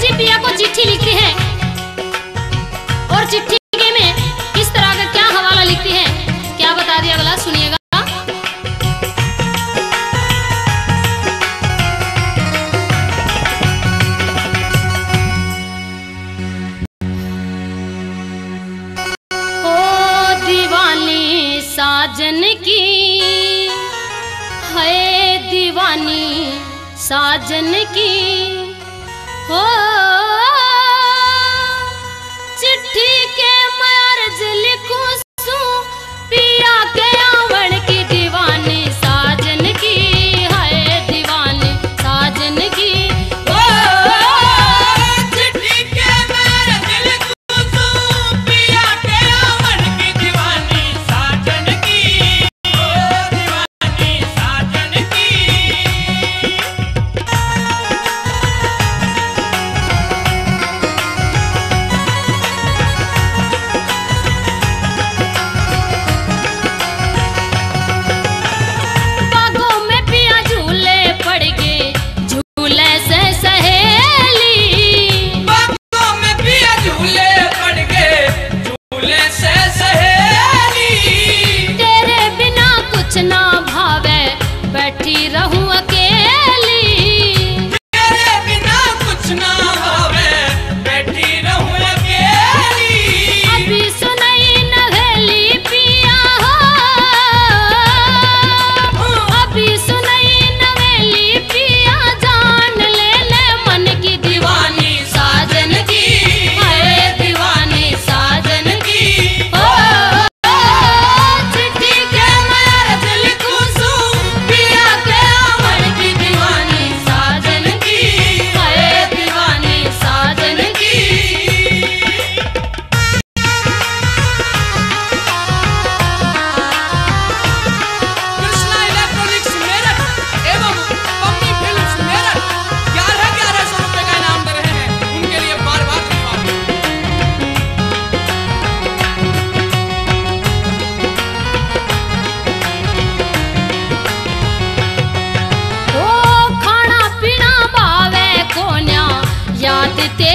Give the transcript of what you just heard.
जी पिया को चिट्ठी लिखती है और चिट्ठी में किस तरह का क्या हवाला लिखती है, क्या बता दिया अगला सुनिएगा। ओ दीवानी साजन की है, दीवानी साजन की हो, चिट्ठी के मैं अर्ज लिखूं सू पिया के आवण की, दीवानी साजन की है, दीवानी साजन की हो, चिट्ठी के मैं अर्ज लिखूं सू पिया के आवण की, दीवानी साजन की हो, दीवानी साजन की। ना भावे बैठी रहूं अकेली, तेरे बिना कुछ ना भावे बैठी रहूं अकेली, अभी सुनई नवेली पिया हो, अभी सुनई नवेली पिया, जान ले मन की, दीवानी साजन की है, दीवानी साजन की हो, याद ते